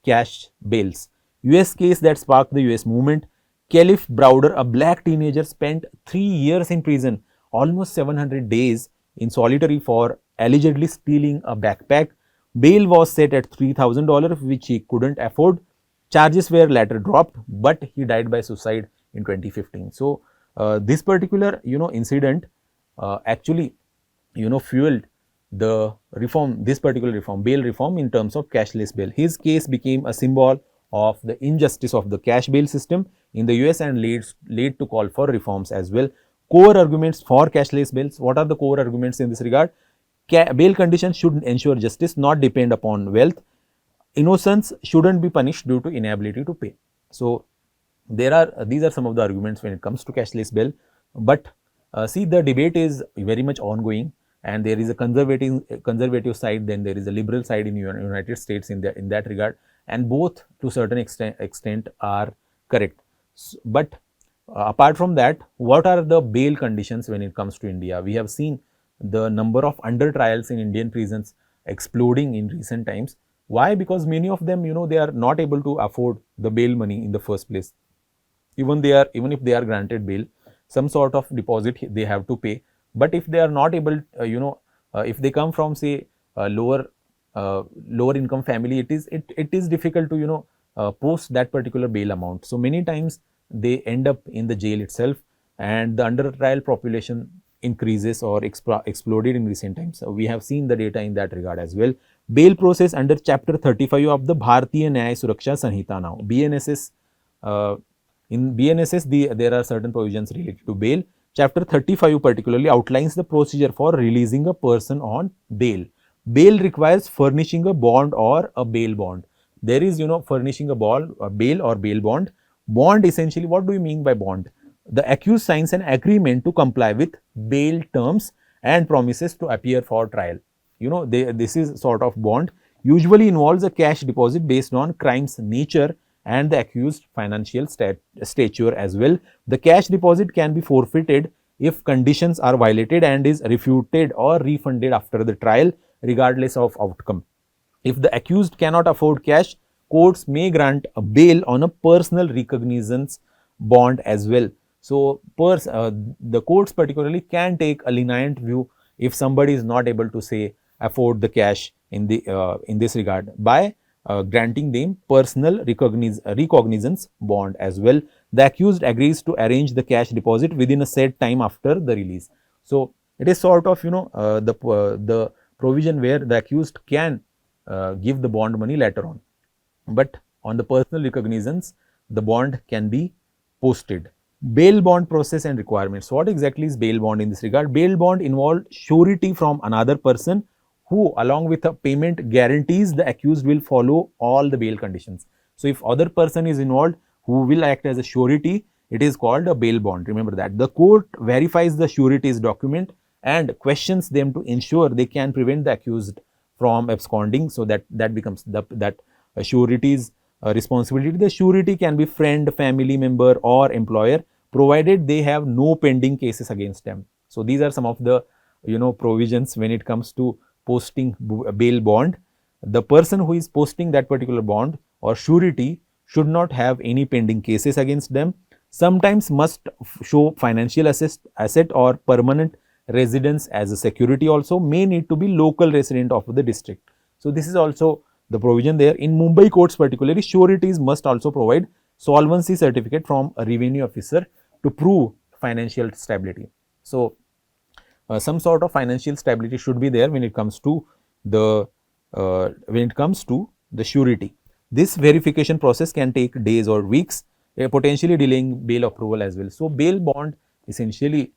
cash bails. US case that sparked the US movement. Caliph Browder, a black teenager, spent 3 years in prison, almost 700 days in solitary for allegedly stealing a backpack. Bail was set at $3,000, which he couldn't afford. Charges were later dropped, but he died by suicide in 2015. So this particular incident actually fueled the reform, this particular reform, bail reform in terms of cashless bail. His case became a symbol of the injustice of the cash bail system in the US and led to call for reforms as well. Core arguments for cashless bails. What are the core arguments in this regard? Bail conditions should ensure justice, not depend upon wealth. Innocence shouldn't be punished due to inability to pay. So these are some of the arguments when it comes to cashless bail. But see, the debate is very much ongoing, and there is a conservative side, then there is a liberal side in United States in that regard, and both to certain extent are correct. But apart from that, what are the bail conditions when it comes to India? We have seen the number of under trials in Indian prisons exploding in recent times. Why? Because many of them, they are not able to afford the bail money in the first place. Even if they are granted bail, some sort of deposit they have to pay. But if they are not able, if they come from say lower income family, it is difficult to post that particular bail amount. So many times they end up in the jail itself, and the under trial population increases or exploded in recent times. So we have seen the data in that regard as well. Bail process under Chapter 35 of the Bharatiya Nyaya Suraksha Sanhita now, BNSS. In BNSS, there are certain provisions related to bail. Chapter 35 particularly outlines the procedure for releasing a person on bail. Bail requires furnishing a bond or a bail bond. There is, furnishing a bail or bail bond. Bond, essentially, what do you mean by bond? The accused signs an agreement to comply with bail terms and promises to appear for trial. This is sort of bond. Usually involves a cash deposit based on crime's nature and the accused financial stature as well. The cash deposit can be forfeited if conditions are violated and is refuted or refunded after the trial, regardless of outcome. If the accused cannot afford cash, courts may grant a bail on a personal recognizance bond as well. So the courts particularly can take a lenient view if somebody is not able to say afford the cash in this regard by granting them personal recognizance bond as well. The accused agrees to arrange the cash deposit within a set time after the release. So it is sort of the provision where the accused can give the bond money later on, but on the personal recognizance, the bond can be posted. Bail bond process and requirements. What exactly is bail bond in this regard? Bail bond involved surety from another person who, along with a payment, guarantees the accused will follow all the bail conditions. So, if other person is involved who will act as a surety, it is called a bail bond. Remember that. The court verifies the surety's document and questions them to ensure they can prevent the accused from absconding. So, that becomes that surety's responsibility. The surety can be friend, family member or employer, provided they have no pending cases against them. So, these are some of the provisions when it comes to posting bail bond. The person who is posting that particular bond or surety should not have any pending cases against them. Sometimes must show financial asset or permanent residence as a security, also may need to be local resident of the district. So, this is also the provision there. In Mumbai courts particularly, sureties must also provide solvency certificate from a revenue officer to prove financial stability. So, some sort of financial stability should be there when it comes to the surety. This verification process can take days or weeks, potentially delaying bail approval as well. So, bail bond essentially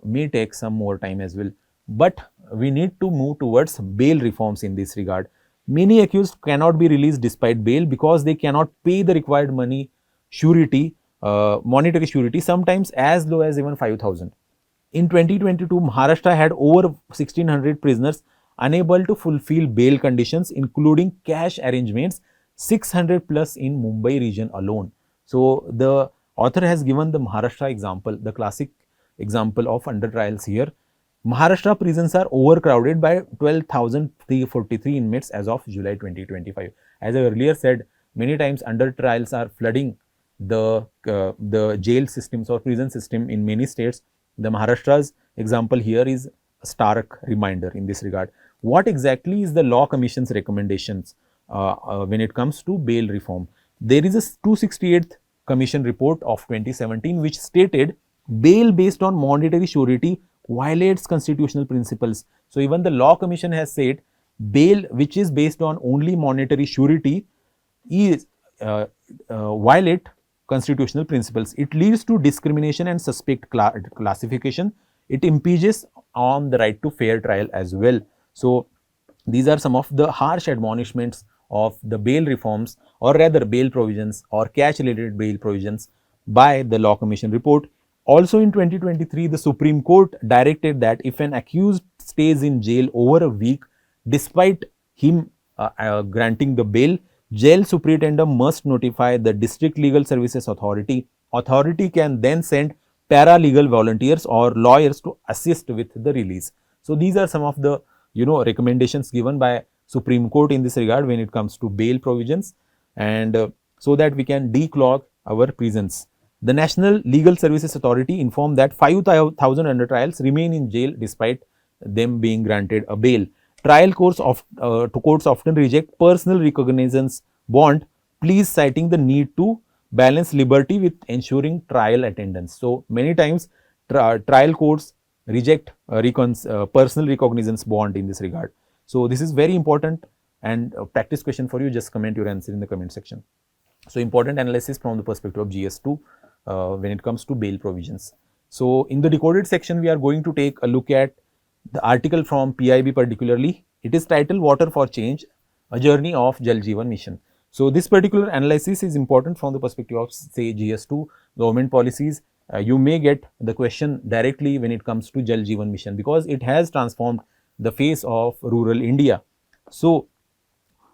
may take some more time as well, but we need to move towards bail reforms in this regard. Many accused cannot be released despite bail because they cannot pay the required money surety, monetary surety, sometimes as low as even 5,000. In 2022, Maharashtra had over 1,600 prisoners unable to fulfill bail conditions, including cash arrangements, 600 plus in Mumbai region alone. So, the author has given the Maharashtra example, the classic example of under trials here. Maharashtra prisons are overcrowded by 12,343 inmates as of July 2025. As I earlier said, many times under trials are flooding the jail systems or prison system in many states. The Maharashtra's example here is a stark reminder in this regard. What exactly is the Law Commission's recommendations when it comes to bail reform? There is a 268th Commission report of 2017 which stated bail based on monetary surety violates constitutional principles. So, even the Law Commission has said bail which is based on only monetary surety is violate constitutional principles. It leads to discrimination and suspect classification. It impinges on the right to fair trial as well. So, these are some of the harsh admonishments of the bail reforms, or rather bail provisions or cash related bail provisions by the Law Commission report. Also in 2023, the Supreme Court directed that if an accused stays in jail over a week despite him granting the bail, jail superintendent must notify the District Legal Services Authority. Authority can then send paralegal volunteers or lawyers to assist with the release. So, these are some of the recommendations given by Supreme Court in this regard when it comes to bail provisions, and so that we can declog our prisons. The National Legal Services Authority informed that 5,000 under trials remain in jail despite them being granted a bail. Trial courts often reject personal recognizance bond pleas, citing the need to balance liberty with ensuring trial attendance. So, many times trial courts reject personal recognizance bond in this regard. So, this is very important and a practice question for you. Just comment your answer in the comment section. So, important analysis from the perspective of GS2 when it comes to bail provisions. So, in the decoded section, we are going to take a look at the article from PIB particularly. It is titled Water for Change, a journey of Jal Jeevan Mission. So, this particular analysis is important from the perspective of say GS2 government policies. You may get the question directly when it comes to Jal Jeevan Mission because it has transformed the face of rural India. So,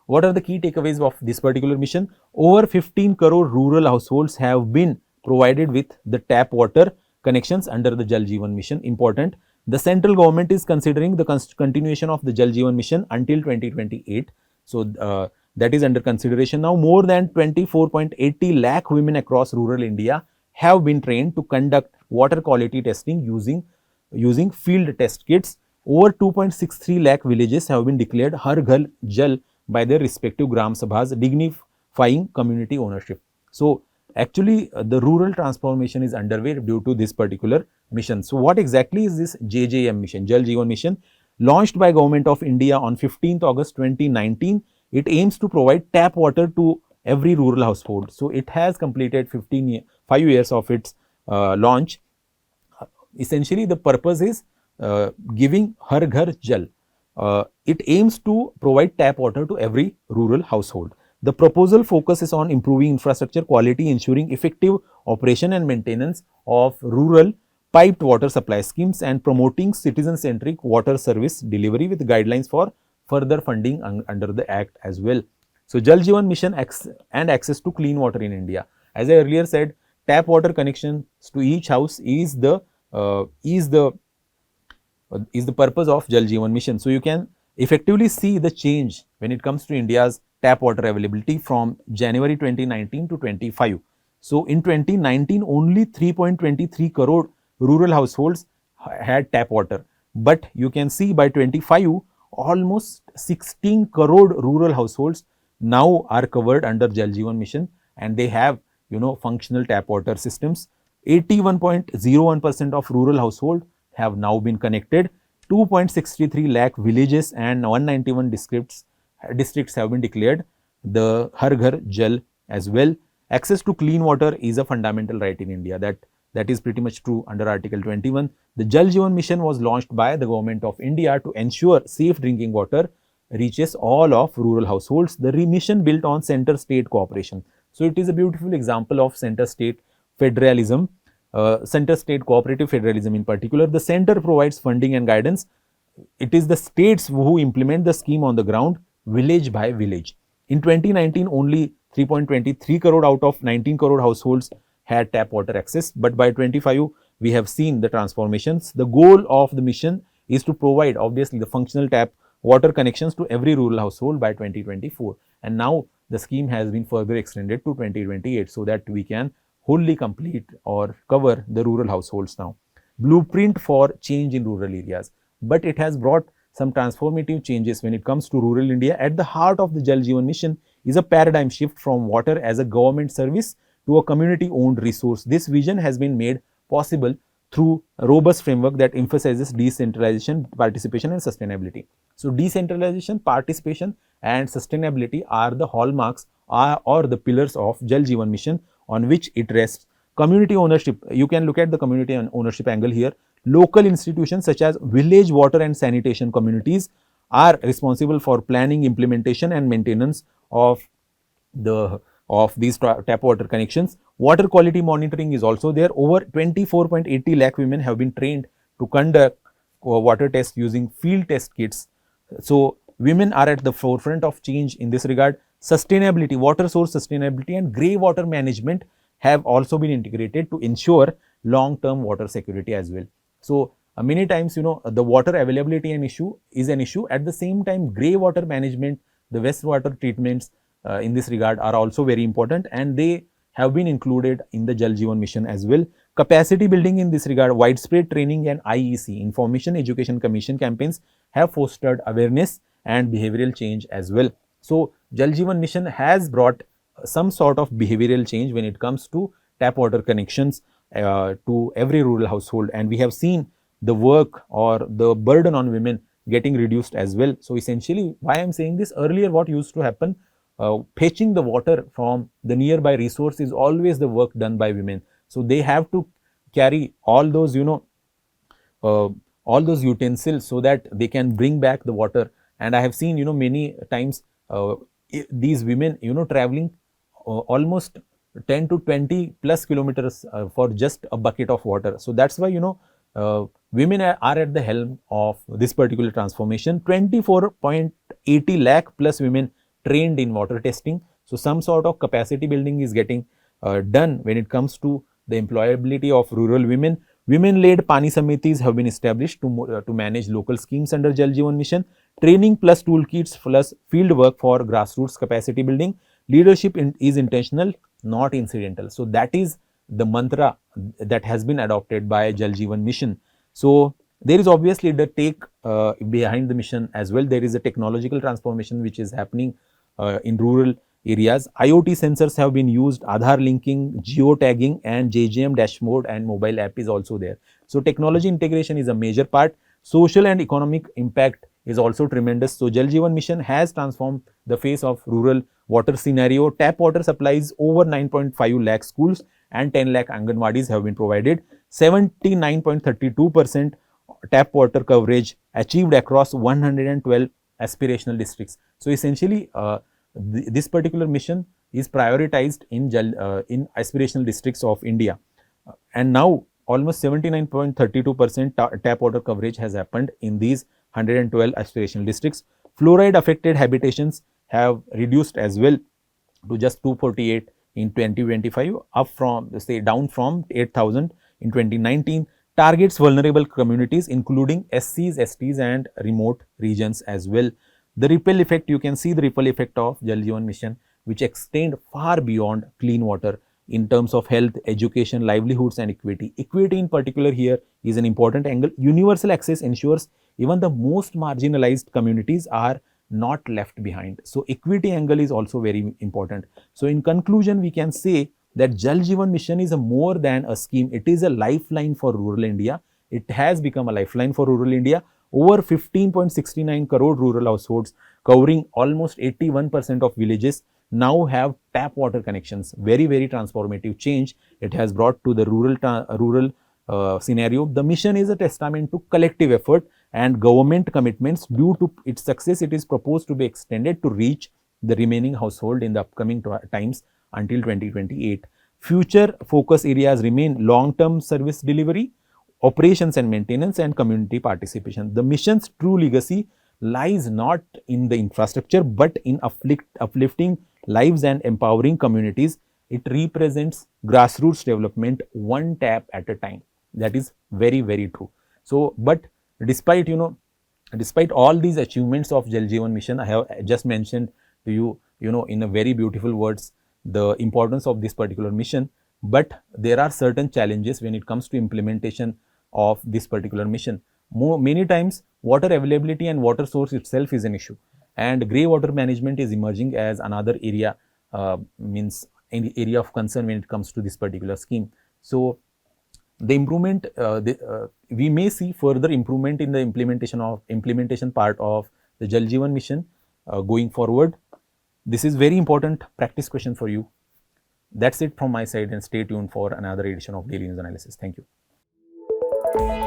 what are the key takeaways of this particular mission? Over 15 crore rural households have been provided with the tap water connections under the Jal Jeevan Mission. Important. The central government is considering the continuation of the Jal Jeevan Mission until 2028. So, that is under consideration now. More than 24.80 lakh women across rural India have been trained to conduct water quality testing using field test kits. Over 2.63 lakh villages have been declared Har Ghar Jal by their respective Gram Sabhas, dignifying community ownership. So, actually the rural transformation is underway due to this particular mission. So, what exactly is this JJM mission, Jal Jeevan Mission? Launched by Government of India on 15th August 2019, it aims to provide tap water to every rural household. So, it has completed 5 years of its launch. Essentially, the purpose is giving Har Ghar Jal. It aims to provide tap water to every rural household. The proposal focuses on improving infrastructure quality, ensuring effective operation and maintenance of rural piped water supply schemes, and promoting citizen-centric water service delivery with guidelines for further funding under the Act as well. So, Jal Jeevan Mission and access to clean water in India. As I earlier said, tap water connections to each house is the purpose of Jal Jeevan Mission. So, you can effectively see the change when it comes to India's tap water availability from January 2019 to 25. So, in 2019, only 3.23 crore rural households had tap water. But you can see by 25, almost 16 crore rural households now are covered under Jal Jeevan Mission, and they have functional tap water systems. 81.01% of rural households have now been connected. 2.63 lakh villages and 191 districts have been declared the Har Ghar Jal as well. Access to clean water is a fundamental right in India. That is pretty much true under Article 21. The Jal Jeevan Mission was launched by the Government of India to ensure safe drinking water reaches all of rural households. The mission built on center-state cooperation. So, it is a beautiful example of center-state federalism, center-state cooperative federalism in particular. The center provides funding and guidance. It is the states who implement the scheme on the ground, village by village. In 2019, only 3.23 crore out of 19 crore households had tap water access, but by 25, we have seen the transformations. The goal of the mission is to provide, obviously, the functional tap water connections to every rural household by 2024. And now the scheme has been further extended to 2028 so that we can wholly complete or cover the rural households now. Blueprint for change in rural areas. But it has brought some transformative changes when it comes to rural India. At the heart of the Jal Jeevan Mission is a paradigm shift from water as a government service to a community-owned resource. This vision has been made possible through a robust framework that emphasizes decentralization, participation and sustainability. So, decentralization, participation and sustainability are the hallmarks or the pillars of Jal Jeevan Mission on which it rests. Community ownership, you can look at the community and ownership angle here. Local institutions such as village water and sanitation communities are responsible for planning, implementation and maintenance of these tap water connections. Water quality monitoring is also there. Over 24.80 lakh women have been trained to conduct water tests using field test kits. So, women are at the forefront of change in this regard. Sustainability, water source sustainability and grey water management have also been integrated to ensure long-term water security as well. So, many times the water availability is an issue. At the same time, grey water management, the wastewater treatments in this regard are also very important, and they have been included in the Jal Jeevan Mission as well. Capacity building in this regard, widespread training and IEC, Information Education Commission campaigns have fostered awareness and behavioral change as well. So, Jal Jeevan Mission has brought some sort of behavioral change when it comes to tap water connections to every rural household, and we have seen the work or the burden on women getting reduced as well. So, essentially, why I am saying this, earlier what used to happen, fetching the water from the nearby resource is always the work done by women. So, they have to carry all those all those utensils so that they can bring back the water. And I have seen many times these women traveling almost 10 to 20 plus kilometers for just a bucket of water. So, that is why women are at the helm of this particular transformation. 24.80 lakh plus women trained in water testing. So, some sort of capacity building is getting done when it comes to the employability of rural women. Women-led Pani Samitis have been established to manage local schemes under Jal Jeevan Mission. Training plus toolkits plus field work for grassroots capacity building. Leadership is intentional, not incidental. So, that is the mantra that has been adopted by Jal Jeevan Mission. So, there is obviously the take behind the mission as well. There is a technological transformation which is happening in rural areas. IoT sensors have been used, Aadhaar linking, geotagging and JJM dashboard and mobile app is also there. So, technology integration is a major part. Social and economic impact is also tremendous. So, Jal Jeevan Mission has transformed the face of rural water scenario. Tap water supplies over 9.5 lakh schools and 10 lakh Anganwadis have been provided. 79.32% tap water coverage achieved across 112 aspirational districts. So essentially, this particular mission is prioritized in aspirational districts of India, and now almost 79.32% tap water coverage has happened in these 112 aspirational districts. Fluoride affected habitations have reduced as well to just 248 in 2025, up from say down from 8,000 in 2019. Targets vulnerable communities including SCs, STs and remote regions as well. The ripple effect, you can see the ripple effect of Jal Jeevan Mission, which extend far beyond clean water in terms of health, education, livelihoods and equity. Equity in particular here is an important angle. Universal access ensures even the most marginalized communities are not left behind. So equity angle is also very important. So in conclusion, we can say that Jal Jeevan Mission is a more than a scheme. It is a lifeline for rural India. It has become a lifeline for rural India. Over 15.69 crore rural households covering almost 81% of villages now have tap water connections. Very, very transformative change it has brought to the rural scenario. The mission is a testament to collective effort and government commitments. Due to its success, it is proposed to be extended to reach the remaining household in the upcoming times until 2028. Future focus areas remain long-term service delivery, operations and maintenance and community participation. The mission's true legacy lies not in the infrastructure but in uplifting lives and empowering communities. It represents grassroots development one tap at a time. That is very, very true. So, but despite despite all these achievements of Jal Jeevan Mission, I have just mentioned to you, in a very beautiful words, the importance of this particular mission. But there are certain challenges when it comes to implementation of this particular mission. Many times, water availability and water source itself is an issue, and grey water management is emerging as another area, means an area of concern when it comes to this particular scheme. So, the improvement, we may see further improvement in the implementation part of the Jal Jeevan Mission going forward. This is very important practice question for you. That's it from my side, and stay tuned for another edition of Daily News Analysis. Thank you.